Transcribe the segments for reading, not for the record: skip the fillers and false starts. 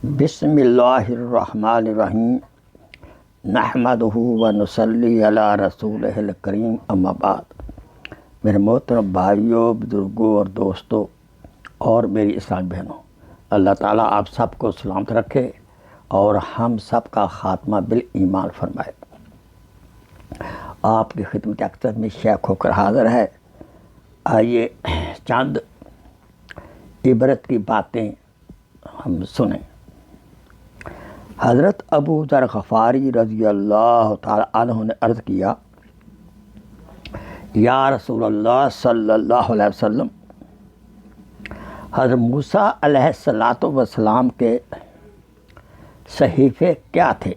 بسم اللہ الرحمن الرحیم نحمدہ و نصلی علی رسولہ الکریم اما بعد۔ میرے محترم بھائیوں، بزرگوں اور دوستوں اور میری اسلام بہنوں، اللہ تعالیٰ آپ سب کو سلامت رکھے اور ہم سب کا خاتمہ بالایمان فرمائے۔ آپ کی خدمت اکثر میں شیخ ہو کر حاضر ہے۔ آئیے چند عبرت کی باتیں ہم سنیں۔ حضرت ابو ذر غفاری رضی اللہ تعالی عنہ نے عرض کیا، یا رسول اللہ صلی اللہ علیہ وسلم، حضرت موسیٰ علیہ السلام کے صحیفے کیا تھے؟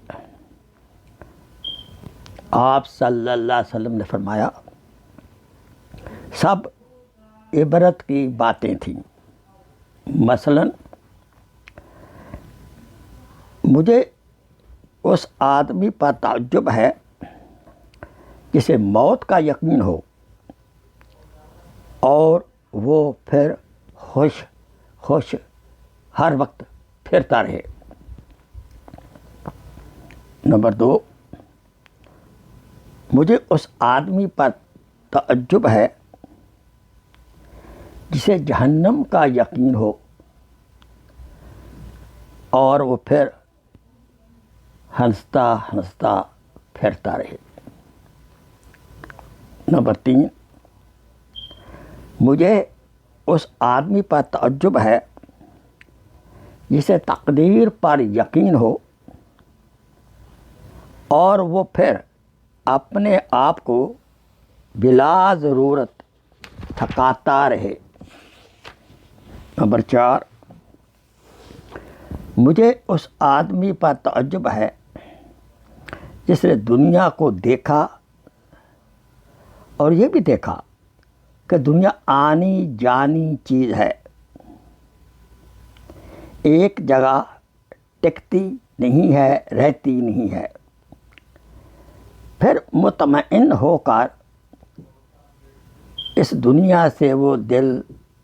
آپ صلی اللہ علیہ وسلم نے فرمایا، سب عبرت کی باتیں تھیں۔ مثلاً مجھے اس آدمی پر تعجب ہے جسے موت کا یقین ہو اور وہ پھر خوش خوش ہر وقت پھرتا رہے۔ نمبر 2، مجھے اس آدمی پر تعجب ہے جسے جہنم کا یقین ہو اور وہ پھر ہنستا ہنستا پھرتا رہے۔ نمبر 3، مجھے اس آدمی پر تعجب ہے جسے تقدیر پر یقین ہو اور وہ پھر اپنے آپ کو بلا ضرورت تھکاتا رہے۔ نمبر 4، مجھے اس آدمی پر تعجب ہے جس نے دنیا کو دیکھا اور یہ بھی دیکھا کہ دنیا آنی جانی چیز ہے، ایک جگہ ٹکتی نہیں ہے، رہتی نہیں ہے، پھر مطمئن ہو کر اس دنیا سے وہ دل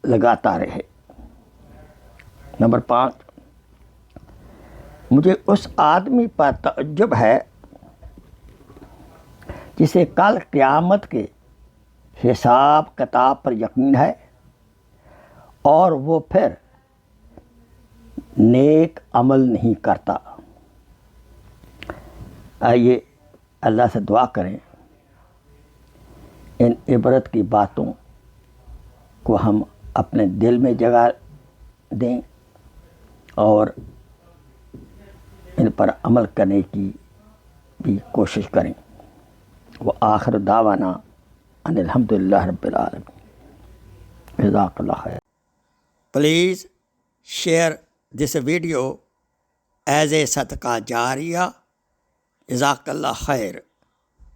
لگاتا رہے۔ نمبر 5، مجھے اس آدمی پر تعجب ہے جسے کل قیامت کے حساب کتاب پر یقین ہے اور وہ پھر نیک عمل نہیں کرتا۔ آئیے اللہ سے دعا کریں ان عبرت کی باتوں کو ہم اپنے دل میں جگہ دیں اور ان پر عمل کرنے کی بھی کوشش کریں۔ وآخر دعوانا ان الحمدللہ رب العالمین۔ جزاک اللہ خیر۔ Please share this video as a صدقہ جاریہ۔ جزاک اللہ خیر۔